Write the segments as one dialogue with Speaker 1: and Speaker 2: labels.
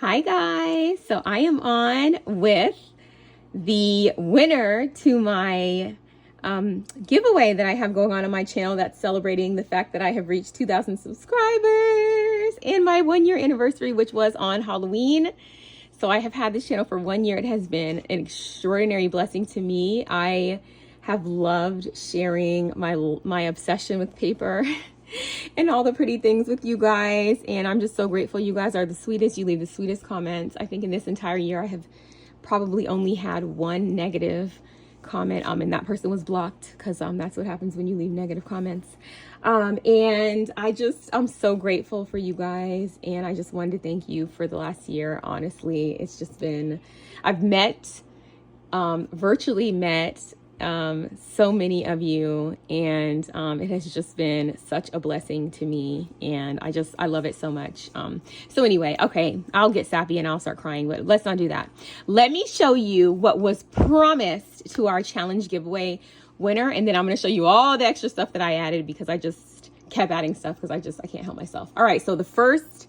Speaker 1: Hi guys, so I am on with the winner to my giveaway that I have going on my channel that's celebrating the fact that I have reached 2,000 subscribers and my 1-year anniversary, which was on Halloween. So I have had this channel for 1 year. It has been an extraordinary blessing to me. I have loved sharing my obsession with paper and all the pretty things with you guys, and I'm just so grateful. You guys are the sweetest. You leave the sweetest comments. I think in this entire year I have probably only had one negative comment, and that person was blocked because that's what happens when you leave negative comments. And I'm so grateful for you guys, and I just wanted to thank you for the last year. Honestly, it's just been, I've met virtually met so many of you, and it has just been such a blessing to me, and I love it so much. So anyway, okay, I'll get sappy and I'll start crying, but let's not do that. Let me show you what was promised to our challenge giveaway winner, and then I'm going to show you all the extra stuff that I added because I just kept adding stuff because I can't help myself. All right, so the first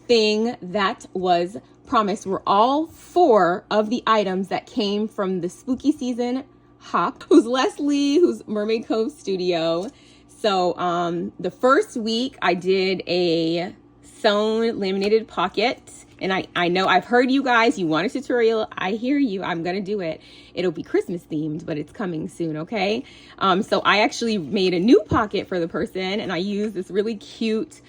Speaker 1: thing that was promised were all 4 of the items that came from the spooky season hop, who's Mermaid Cove Studio. So the first week I did a sewn laminated pocket, and I know I've heard you guys, you want a tutorial. I hear you. I'm gonna do it. It'll be Christmas themed, but it's coming soon. Okay, so I actually made a new pocket for the person, and I used this really cute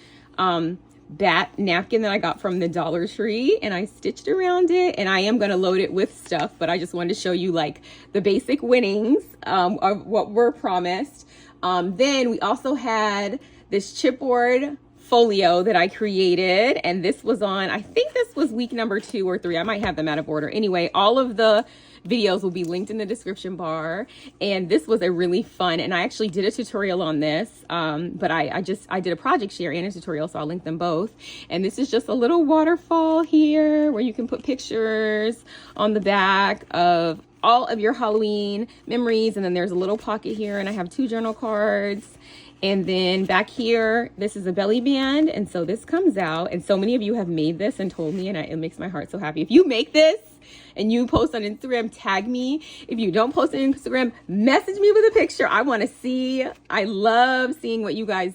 Speaker 1: bat napkin that I got from the Dollar Tree, and I stitched around it, and I am going to load it with stuff, but I just wanted to show you like the basic winnings of what were promised. Then we also had this chipboard folio that I created, and this was on, I think this was week number 2 or 3. I might have them out of order. Anyway, all of the videos will be linked in the description bar, and this was a really fun, and I actually did a tutorial on this, but I did a project share and a tutorial, so I'll link them both. And this is just a little waterfall here where you can put pictures on the back of all of your Halloween memories, and then there's a little pocket here, and I have 2 journal cards. And then back here, this is a belly band, and so this comes out, and so many of you have made this and told me, and it makes my heart so happy. If you make this and you post on Instagram, tag me. If you don't post on Instagram, message me with a picture. I want to see. I love seeing what you guys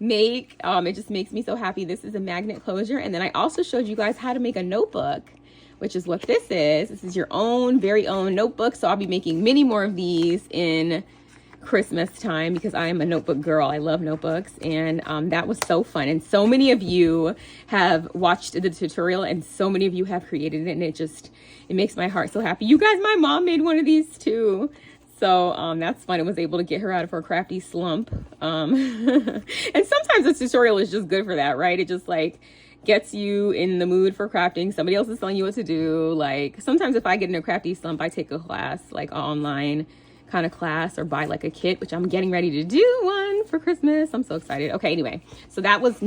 Speaker 1: make. It just makes me so happy. This is a magnet closure, and then I also showed you guys how to make a notebook, which is what this is. This is your own, very own notebook, so I'll be making many more of these in Christmas time because I am a notebook girl. I love notebooks, and that was so fun, and so many of you have watched the tutorial, and so many of you have created it, and it makes my heart so happy. You guys, my mom made one of these too, so that's fun. I was able to get her out of her crafty slump, and sometimes this tutorial is just good for that, right? It just like gets you in the mood for crafting. Somebody else is telling you what to do. Like sometimes if I get in a crafty slump, I take a class, like an online kind of class, or buy like a kit, which I'm getting ready to do one for Christmas. I'm so excited. Okay, anyway, so that was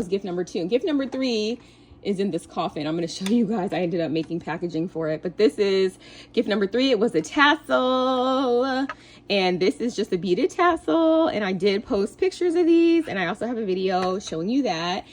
Speaker 1: gift number 2. Gift number 3 is in this coffin. I'm going to show you guys. I ended up making packaging for it, but this is gift number 3. It was a tassel, and this is just a beaded tassel, and I did post pictures of these, and I also have a video showing you that.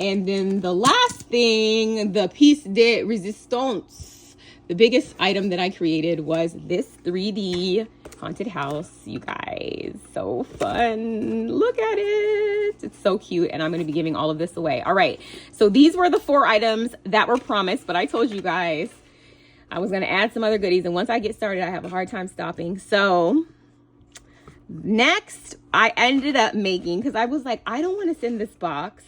Speaker 1: And then the last thing, the piece de resistance, the biggest item that I created was this 3D haunted house, you guys. So fun. Look at it. It's so cute, and I'm going to be giving all of this away. All right, so these were the 4 items that were promised, but I told you guys I was going to add some other goodies, and once I get started, I have a hard time stopping. So next, I ended up making, because I was like, I don't want to send this box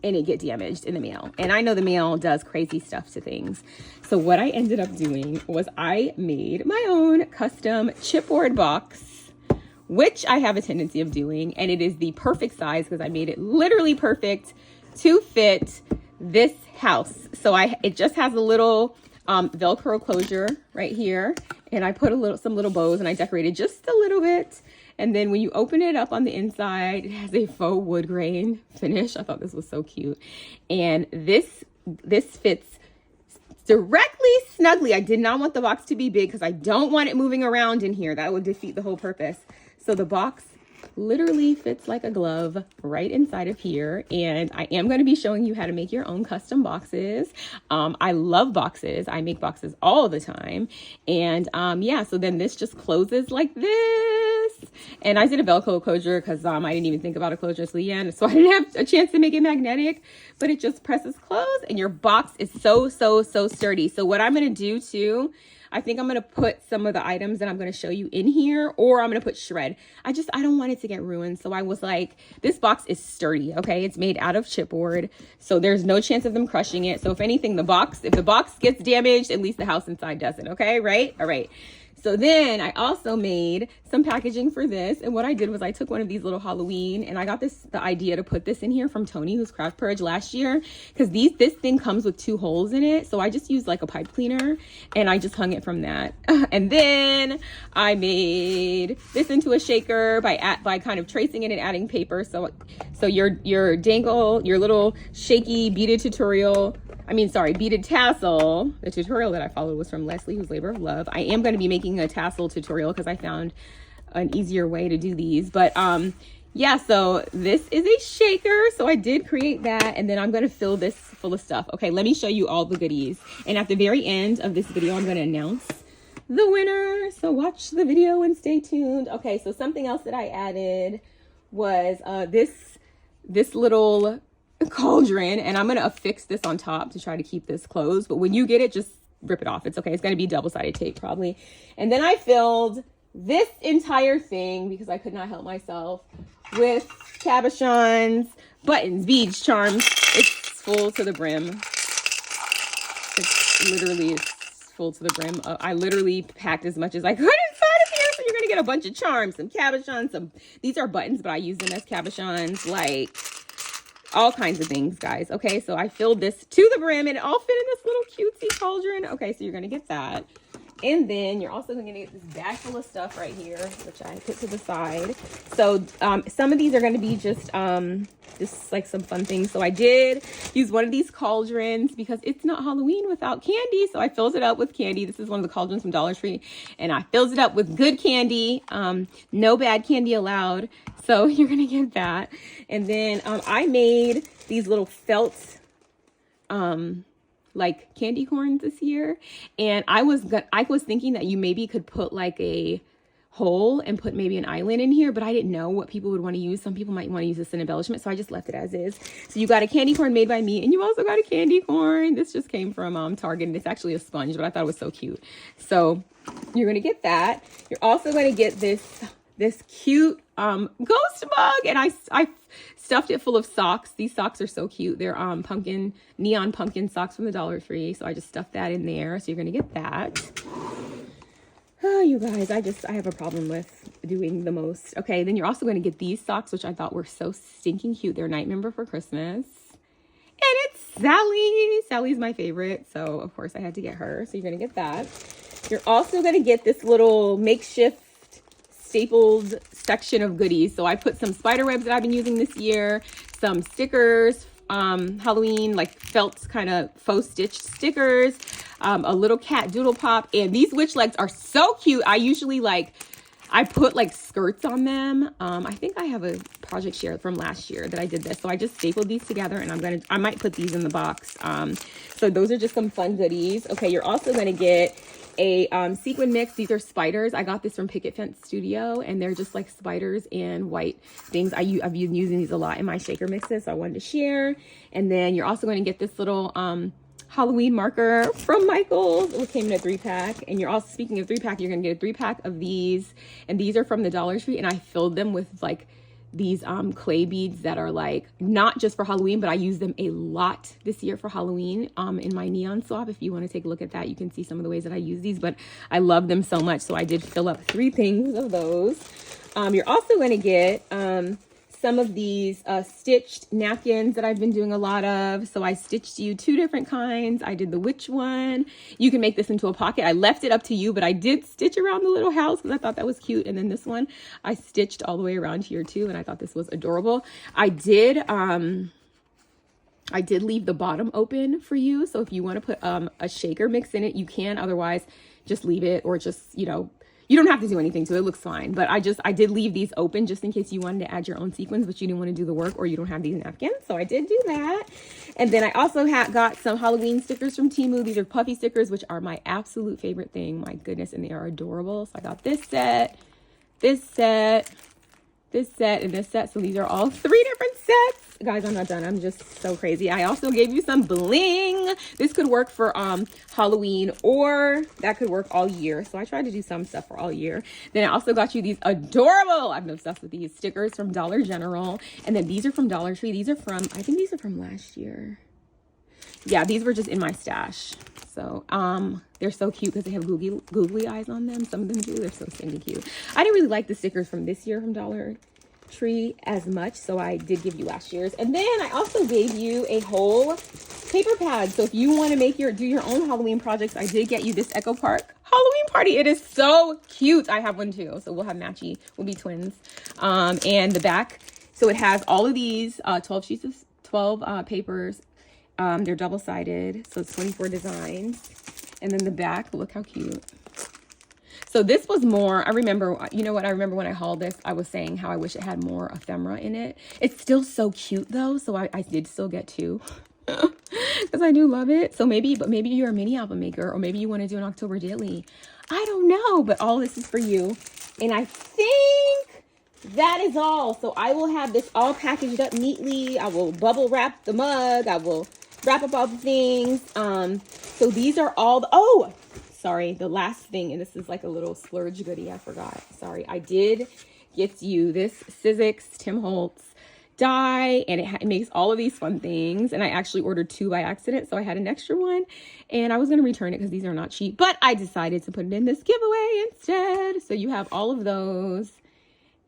Speaker 1: and it get damaged in the mail. And I know the mail does crazy stuff to things. So what I ended up doing was I made my own custom chipboard box, which I have a tendency of doing. And it is the perfect size because I made it literally perfect to fit this house. So it just has a little Velcro closure right here. And I put some little bows, and I decorated just a little bit. And then when you open it up on the inside, it has a faux wood grain finish. I thought this was so cute. And this fits directly, snugly. I did not want the box to be big because I don't want it moving around in here. That would defeat the whole purpose. So the box literally fits like a glove right inside of here. And I am going to be showing you how to make your own custom boxes. I love boxes. I make boxes all the time. And yeah, so then this just closes like this. And I did a Velcro closure because I didn't even think about a closure till the end. So I didn't have a chance to make it magnetic, but it just presses close and your box is so sturdy. So what I'm going to do too, I think I'm going to put some of the items that I'm going to show you in here, or I'm going to put shred. I don't want it to get ruined. So I was like, this box is sturdy. Okay. It's made out of chipboard. So there's no chance of them crushing it. So if anything, if the box gets damaged, at least the house inside doesn't. Okay. Right. All right. So then I also made some packaging for this. And what I did was I took one of these little Halloween, and I got the idea to put this in here from Tony, who's Craft Purge last year, because this thing comes with 2 holes in it. So I just used like a pipe cleaner and I just hung it from that. And then I made this into a shaker by kind of tracing it and adding paper. So your little shaky beaded beaded tassel. The tutorial that I followed was from Leslie, who's Labor of Love. I am going to be making a tassel tutorial because I found an easier way to do these. But yeah, so this is a shaker. So I did create that, and then I'm going to fill this full of stuff. Okay, let me show you all the goodies. And at the very end of this video, I'm going to announce the winner. So watch the video and stay tuned. Okay, so something else that I added was this little cauldron, and I'm going to affix this on top to try to keep this closed. But when you get it, just rip it off. It's okay. It's going to be double-sided tape probably. And then I filled this entire thing, because I could not help myself, with cabochons, buttons, beads, charms. It's full to the brim. It's literally full to the brim. I literally packed as much as I could inside of here. So you're going to get a bunch of charms, some cabochons, these are buttons, but I use them as cabochons, like all kinds of things, guys. Okay, so I filled this to the brim, and it all fit in this little cutesy cauldron. Okay, so you're going to get that. And then you're also going to get this bag full of stuff right here, which I put to the side. So some of these are going to be just like some fun things. So I did use one of these cauldrons because it's not Halloween without candy. So I filled it up with candy. This is one of the cauldrons from Dollar Tree, and I filled it up with good candy. No bad candy allowed. So you're going to get that. And then I made these little felt like candy corns this year, and I was thinking that you maybe could put like a hole and put maybe an island in here, but I didn't know what people would want to use. Some people might want to use this in embellishment, so I just left it as is. So you got a candy corn made by me, and you also got a candy corn. This just came from Target, and it's actually a sponge, but I thought it was so cute. So you're gonna get that. You're also gonna get this cute ghost mug, and I stuffed it full of socks. These socks are so cute. They're neon pumpkin socks from the Dollar Tree. So I just stuffed that in there. So you're gonna get that. Oh, you guys, I have a problem with doing the most. Okay, then you're also gonna get these socks, which I thought were so stinking cute. They're Night Member for Christmas. And it's Sally. Sally's my favorite, so of course I had to get her. So you're gonna get that. You're also gonna get this little makeshift stapled section of goodies. So I put some spider webs that I've been using this year, some stickers, Halloween like felt kind of faux stitched stickers, a little cat doodle pop, and these witch legs are so cute. I put like skirts on them. I think I have a project share from last year that I did this. So I just stapled these together, and I might put these in the box. So those are just some fun goodies. Okay, you're also gonna get a sequin mix. These are spiders. I got this from Picket Fence Studio, and they're just like spiders and white things. I've been using these a lot in my shaker mixes, so I wanted to share. And then you're also going to get this little Halloween marker from Michael's. It came in a 3-pack. And you're also, speaking of 3-pack, you're going to get a 3-pack of these, and these are from the Dollar Tree, and I filled them with like these clay beads that are like not just for Halloween, but I use them a lot this year for Halloween in my neon swap. If you want to take a look at that, you can see some of the ways that I use these, but I love them so much, so I did fill up 3 things of those. You're also going to get some of these stitched napkins that I've been doing a lot of. So I stitched you 2 different kinds. I did the witch one. You can make this into a pocket. I left it up to you, but I did stitch around the little house because I thought that was cute. And then this one, I stitched all the way around here too, and I thought this was adorable. I did leave the bottom open for you. So if you want to put a shaker mix in it, you can. Otherwise, just leave it, or just, You don't have to do anything to it. It looks fine. But I did leave these open just in case you wanted to add your own sequins, but you didn't want to do the work or you don't have these napkins. So I did do that. And then I also got some Halloween stickers from Temu. These are puffy stickers, which are my absolute favorite thing. My goodness, and they are adorable. So I got this set, this set, this set, and this set. So these are all 3 different sets. Guys, I'm not done. I'm just so crazy. I also gave you some bling. This could work for Halloween, or that could work all year. So I tried to do some stuff for all year. Then I also got you these adorable, I'm obsessed with these stickers from Dollar General. And then these are from Dollar Tree. These are from, I think these are from last year. Yeah, these were just in my stash. So they're so cute because they have googly eyes on them. Some of them do. They're so stinking cute. I didn't really like the stickers from this year from Dollar Tree as much, so I did give you last year's. And then I also gave you a whole paper pad. So if you want to do your own Halloween projects, I did get you this Echo Park Halloween party. It is so cute. I have one too, so we'll have matchy. We'll be twins. And the back, so it has all of these 12 sheets of 12 papers. They're double-sided, so it's 24 designs. And then the back, look how cute. So this was more, I remember, you know what, I remember when I hauled this, I was saying how I wish it had more ephemera in it. It's still so cute though, so I did still get 2 because I do love it. So maybe you're a mini album maker, or maybe you want to do an October daily. I don't know, but all this is for you. And I think that is all. So I will have this all packaged up neatly. I will bubble wrap the mug. I will wrap up all the things. So these are all the, sorry, the last thing, and this is like a little splurge goodie. I forgot. Sorry. I did get you this Sizzix Tim Holtz die, and it makes all of these fun things. And I actually ordered 2 by accident, so I had an extra one, and I was going to return it because these are not cheap, but I decided to put it in this giveaway instead. So you have all of those,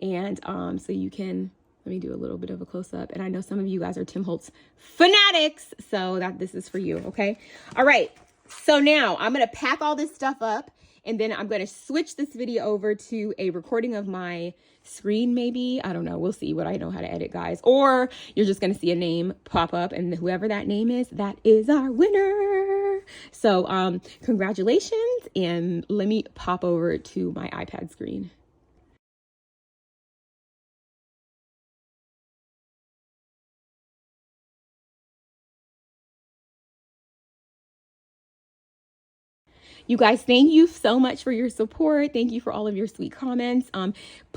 Speaker 1: and so you can, let me do a little bit of a close-up. And I know some of you guys are Tim Holtz fanatics, so this is for you. Okay. All right. So now I'm going to pack all this stuff up, and then I'm going to switch this video over to a recording of my screen, maybe. I don't know. We'll see what I know how to edit, guys. Or you're just going to see a name pop up, and whoever that name is, that is our winner. So congratulations, and let me pop over to my iPad screen. You guys, thank you so much for your support. Thank you for all of your sweet comments.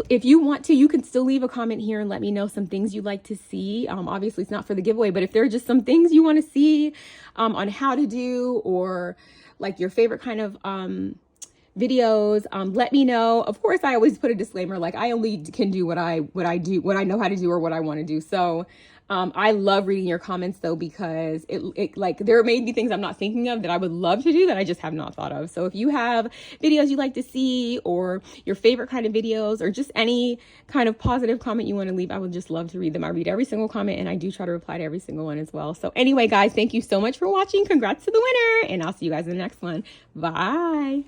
Speaker 1: If you want to, you can still leave a comment here and let me know some things you'd like to see. Obviously, it's not for the giveaway, but if there are just some things you want to see on how to do, or like your favorite kind of videos, let me know. Of course, I always put a disclaimer, like I only can do what I know how to do, or what I want to do. So I love reading your comments though, because it like there may be things I'm not thinking of that I would love to do that I just have not thought of. So if you have videos you'd like to see, or your favorite kind of videos, or just any kind of positive comment you want to leave, I would just love to read them. I read every single comment, and I do try to reply to every single one as well. So anyway, guys, thank you so much for watching. Congrats to the winner, and I'll see you guys in the next one. Bye.